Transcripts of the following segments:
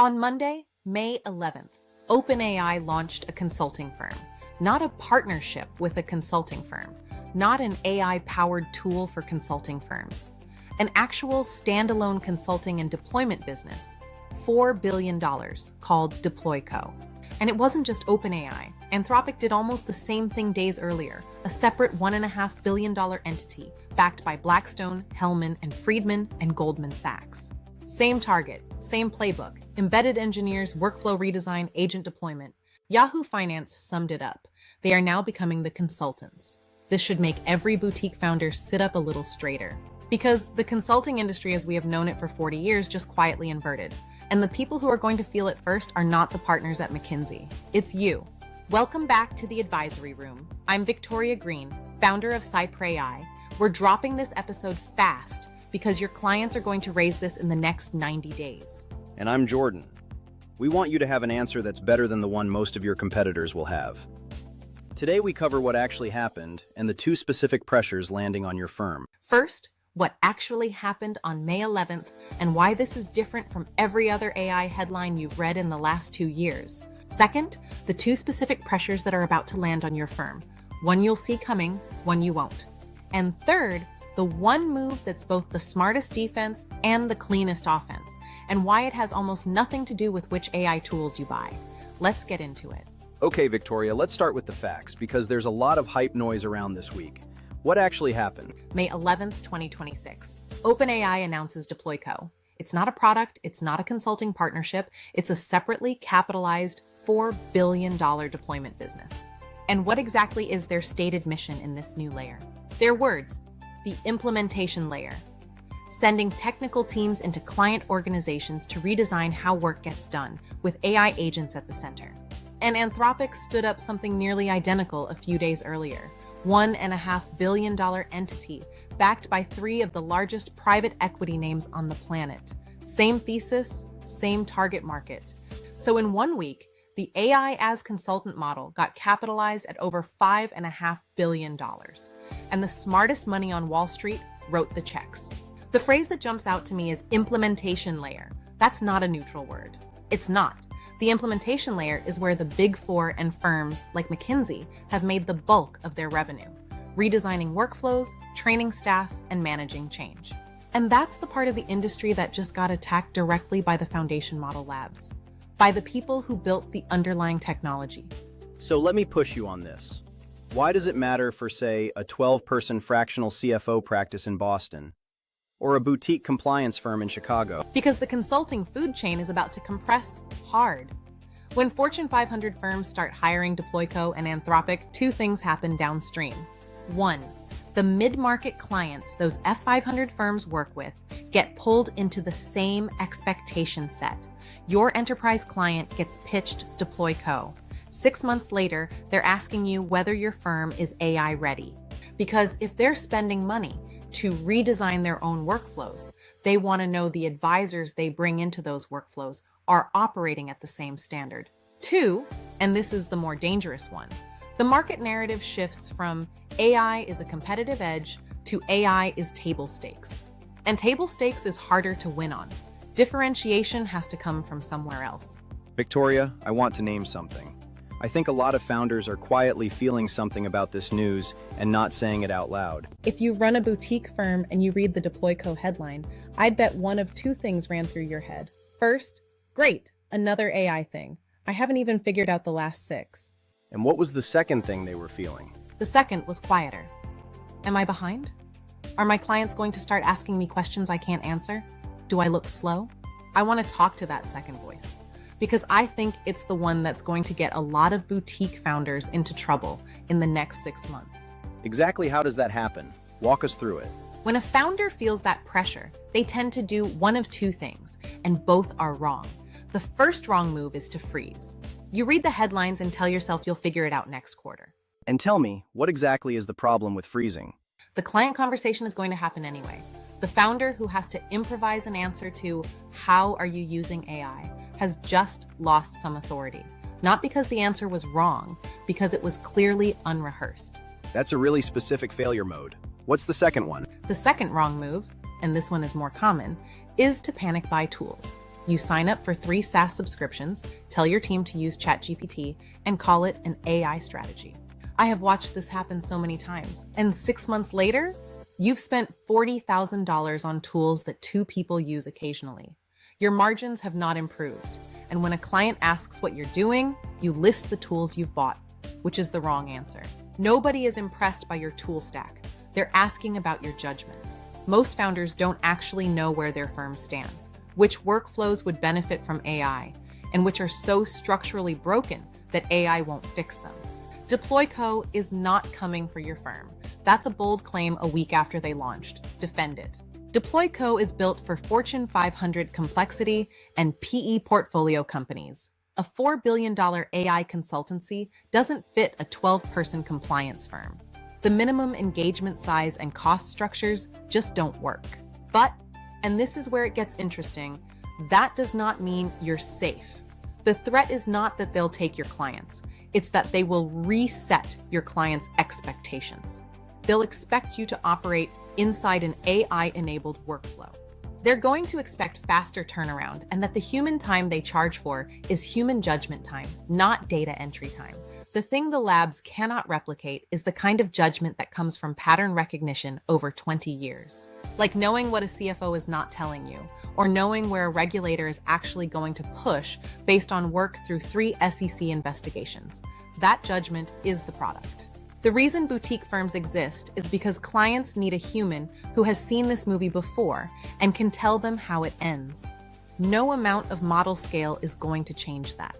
On Monday, May 11th, OpenAI launched a consulting firm, not a partnership with a consulting firm, not an AI-powered tool for consulting firms, an actual standalone consulting and deployment business, $4 billion, called DeployCo. And it wasn't just OpenAI. Anthropic did almost the same thing days earlier, a separate $1.5 billion entity backed by Blackstone, Hellman and Friedman, and Goldman Sachs. Same target, same playbook, embedded engineers, workflow redesign, agent deployment. Yahoo Finance summed it up. They are now becoming the consultants. This should make every boutique founder sit up a little straighter. Because the consulting industry as we have known it for 40 years just quietly inverted. And the people who are going to feel it first are not the partners at McKinsey. It's you. Welcome back to the advisory room. I'm Victoria Green, founder of Cypher.ai. We're dropping this episode fast because your clients are going to raise this in the next 90 days. And I'm Jordan. We want you to have an answer that's better than the one most of your competitors will have. Today we cover what actually happened and the two specific pressures landing on your firm. First, what actually happened on May 11th and why this is different from every other AI headline you've read in the last 2 years. Second, the two specific pressures that are about to land on your firm. One you'll see coming, one you won't. And third, the one move that's both the smartest defense and the cleanest offense, and why it has almost nothing to do with which AI tools you buy. Let's get into it. Okay, Victoria, let's start with the facts because there's a lot of hype noise around this week. What actually happened? May 11th, 2026. OpenAI announces DeployCo. It's not a product, it's not a consulting partnership, it's a separately capitalized $4 billion deployment business. And what exactly is their stated mission in this new layer? Their words, the implementation layer, sending technical teams into client organizations to redesign how work gets done, with AI agents at the center. And Anthropic stood up something nearly identical a few days earlier, $1.5 billion entity, backed by 3 of the largest private equity names on the planet. Same thesis, same target market. So in 1 week, the AI as consultant model got capitalized at over $5.5 billion. And the smartest money on Wall Street wrote the checks. The phrase that jumps out to me is implementation layer. That's not a neutral word. It's not. The implementation layer is where the Big Four and firms like McKinsey have made the bulk of their revenue, redesigning workflows, training staff, and managing change. And that's the part of the industry that just got attacked directly by the foundation model labs, by the people who built the underlying technology. So let me push you on this. Why does it matter for, say, a 12-person fractional CFO practice in Boston, or a boutique compliance firm in Chicago? Because the consulting food chain is about to compress hard. When Fortune 500 firms start hiring DeployCo and Anthropic, 2 things happen downstream. 1, the mid-market clients those F500 firms work with get pulled into the same expectation set. Your enterprise client gets pitched DeployCo. 6 months later, they're asking you whether your firm is AI ready. Because if they're spending money to redesign their own workflows, they want to know the advisors they bring into those workflows are operating at the same standard. 2, and this is the more dangerous one, the market narrative shifts from AI is a competitive edge to AI is table stakes. And table stakes is harder to win on. Differentiation has to come from somewhere else. Victoria, I want to name something. I think a lot of founders are quietly feeling something about this news and not saying it out loud. If you run a boutique firm and you read the DeployCo headline, I'd bet one of 2 things ran through your head. First, great, another AI thing. I haven't even figured out the last 6. And what was the second thing they were feeling? The second was quieter. Am I behind? Are my clients going to start asking me questions I can't answer? Do I look slow? I want to talk to that second voice, because I think it's the one that's going to get a lot of boutique founders into trouble in the next 6 months. Exactly how does that happen? Walk us through it. When a founder feels that pressure, they tend to do one of 2 things, and both are wrong. The first wrong move is to freeze. You read the headlines and tell yourself you'll figure it out next quarter. And tell me, what exactly is the problem with freezing? The client conversation is going to happen anyway. The founder who has to improvise an answer to how are you using AI has just lost some authority. Not because the answer was wrong, because it was clearly unrehearsed. That's a really specific failure mode. What's the second one? The second wrong move, and this one is more common, is to panic buy tools. You sign up for 3 SaaS subscriptions, tell your team to use ChatGPT, and call it an AI strategy. I have watched this happen so many times, and 6 months later, you've spent $40,000 on tools that 2 people use occasionally. Your margins have not improved, and when a client asks what you're doing, you list the tools you've bought, which is the wrong answer. Nobody is impressed by your tool stack. They're asking about your judgment. Most founders don't actually know where their firm stands, which workflows would benefit from AI, and which are so structurally broken that AI won't fix them. DeployCo is not coming for your firm. That's a bold claim a week after they launched. Defend it. DeployCo is built for Fortune 500 complexity and PE portfolio companies. A $4 billion AI consultancy doesn't fit a 12-person compliance firm. The minimum engagement size and cost structures just don't work. But, and this is where it gets interesting, that does not mean you're safe. The threat is not that they'll take your clients. It's that they will reset your clients' expectations. They'll expect you to operate inside an AI-enabled workflow. They're going to expect faster turnaround and that the human time they charge for is human judgment time, not data entry time. The thing the labs cannot replicate is the kind of judgment that comes from pattern recognition over 20 years. Like knowing what a CFO is not telling you, or knowing where a regulator is actually going to push based on work through 3 SEC investigations. That judgment is the product. The reason boutique firms exist is because clients need a human who has seen this movie before and can tell them how it ends. No amount of model scale is going to change that.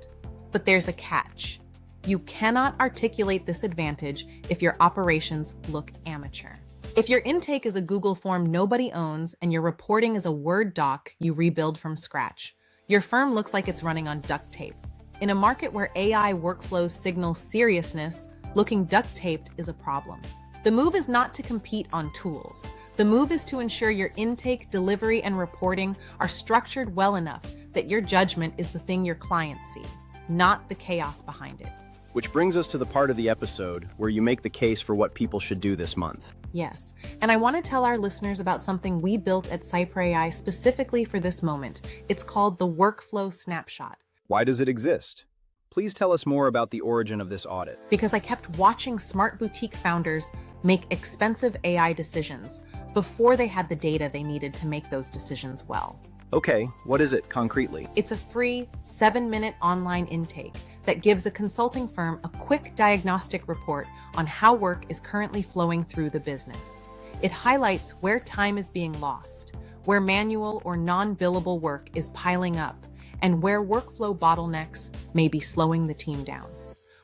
But there's a catch. You cannot articulate this advantage if your operations look amateur. If your intake is a Google form nobody owns and your reporting is a Word doc you rebuild from scratch, your firm looks like it's running on duct tape. In a market where AI workflows signal seriousness, looking duct-taped is a problem. The move is not to compete on tools. The move is to ensure your intake, delivery, and reporting are structured well enough that your judgment is the thing your clients see, not the chaos behind it. Which brings us to the part of the episode where you make the case for what people should do this month. Yes, and I want to tell our listeners about something we built at Cypher AI specifically for this moment. It's called the Workflow Snapshot. Why does it exist? Please tell us more about the origin of this audit. Because I kept watching smart boutique founders make expensive AI decisions before they had the data they needed to make those decisions well. Okay, what is it concretely? It's a free 7-minute online intake that gives a consulting firm a quick diagnostic report on how work is currently flowing through the business. It highlights where time is being lost, where manual or non-billable work is piling up, and where workflow bottlenecks may be slowing the team down.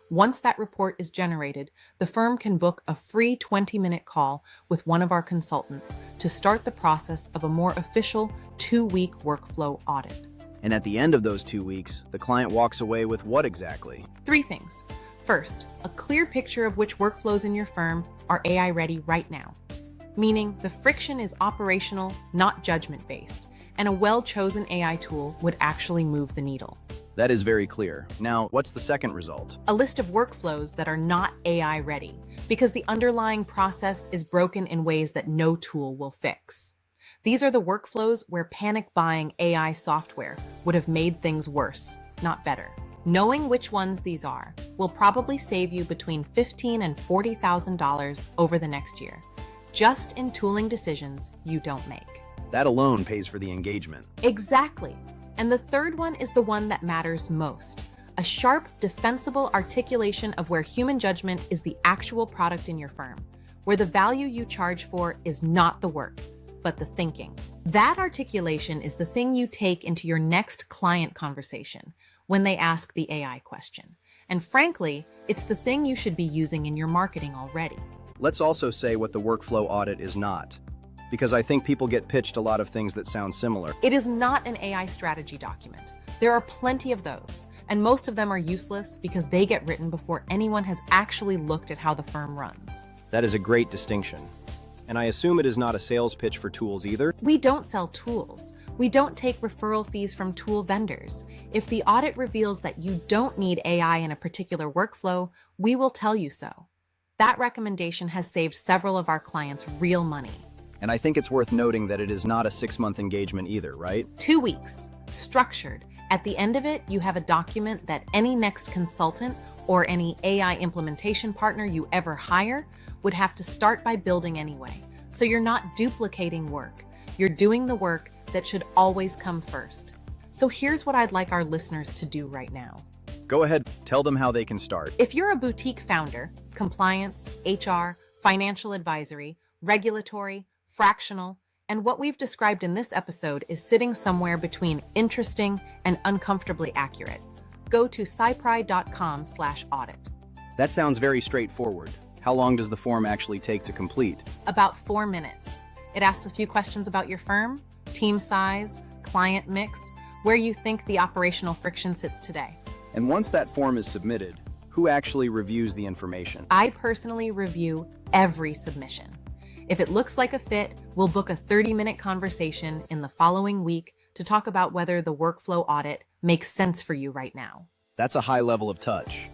Once that report is generated, the firm can book a free 20-minute call with one of our consultants to start the process of a more official 2-week workflow audit. And at the end of those 2 weeks, the client walks away with what exactly? 3 things. First, a clear picture of which workflows in your firm are AI ready right now, meaning the friction is operational, not judgment-based, and a well-chosen AI tool would actually move the needle. That is very clear. Now, what's the second result? A list of workflows that are not AI ready, because the underlying process is broken in ways that no tool will fix. These are the workflows where panic buying AI software would have made things worse, not better. Knowing which ones these are will probably save you between $15,000 and $40,000 over the next year, just in tooling decisions you don't make. That alone pays for the engagement. Exactly. And the third one is the one that matters most. A sharp, defensible articulation of where human judgment is the actual product in your firm, where the value you charge for is not the work, but the thinking. That articulation is the thing you take into your next client conversation when they ask the AI question. And frankly, it's the thing you should be using in your marketing already. Let's also say what the workflow audit is not, because I think people get pitched a lot of things that sound similar. It is not an AI strategy document. There are plenty of those, and most of them are useless because they get written before anyone has actually looked at how the firm runs. That is a great distinction. And I assume it is not a sales pitch for tools either? We don't sell tools. We don't take referral fees from tool vendors. If the audit reveals that you don't need AI in a particular workflow, we will tell you so. That recommendation has saved several of our clients real money. And I think it's worth noting that it is not a 6-month engagement either, right? 2 weeks. structured. At the end of it, you have a document that any next consultant or any AI implementation partner you ever hire would have to start by building anyway. So you're not duplicating work. You're doing the work that should always come first. So here's what I'd like our listeners to do right now. Go ahead, tell them how they can start. If you're a boutique founder, compliance, HR, financial advisory, regulatory, fractional, and what we've described in this episode is sitting somewhere between interesting and uncomfortably accurate, go to scipride.com/audit. That sounds very straightforward. How long does the form actually take to complete? About 4 minutes. It asks a few questions about your firm, team size, client mix, where you think the operational friction sits today. And once that form is submitted, who actually reviews the information? I personally review every submission. If it looks like a fit, we'll book a 30-minute conversation in the following week to talk about whether the workflow audit makes sense for you right now. That's a high level of touch.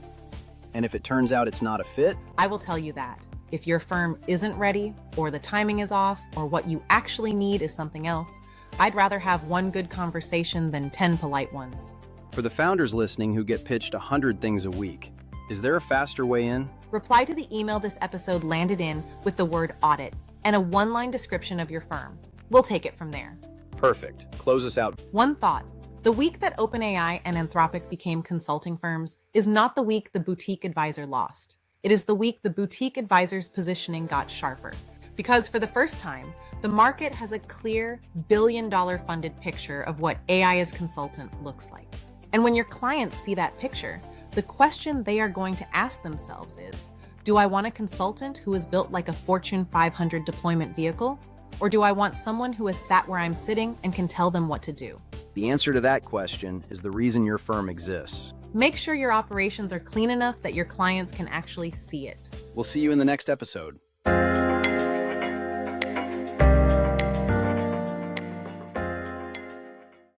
And if it turns out it's not a fit? I will tell you that. If your firm isn't ready, or the timing is off, or what you actually need is something else, I'd rather have one good conversation than 10 polite ones. For the founders listening who get pitched 100 things a week, is there a faster way in? Reply to the email this episode landed in with the word audit and a one-line description of your firm. We'll take it from there. Perfect. Close us out. One thought. The week that OpenAI and Anthropic became consulting firms is not the week the boutique advisor lost. It is the week the boutique advisor's positioning got sharper. Because for the first time, the market has a clear billion-dollar funded picture of what AI as consultant looks like. And when your clients see that picture, the question they are going to ask themselves is, do I want a consultant who is built like a Fortune 500 deployment vehicle? Or do I want someone who has sat where I'm sitting and can tell them what to do? The answer to that question is the reason your firm exists. Make sure your operations are clean enough that your clients can actually see it. We'll see you in the next episode.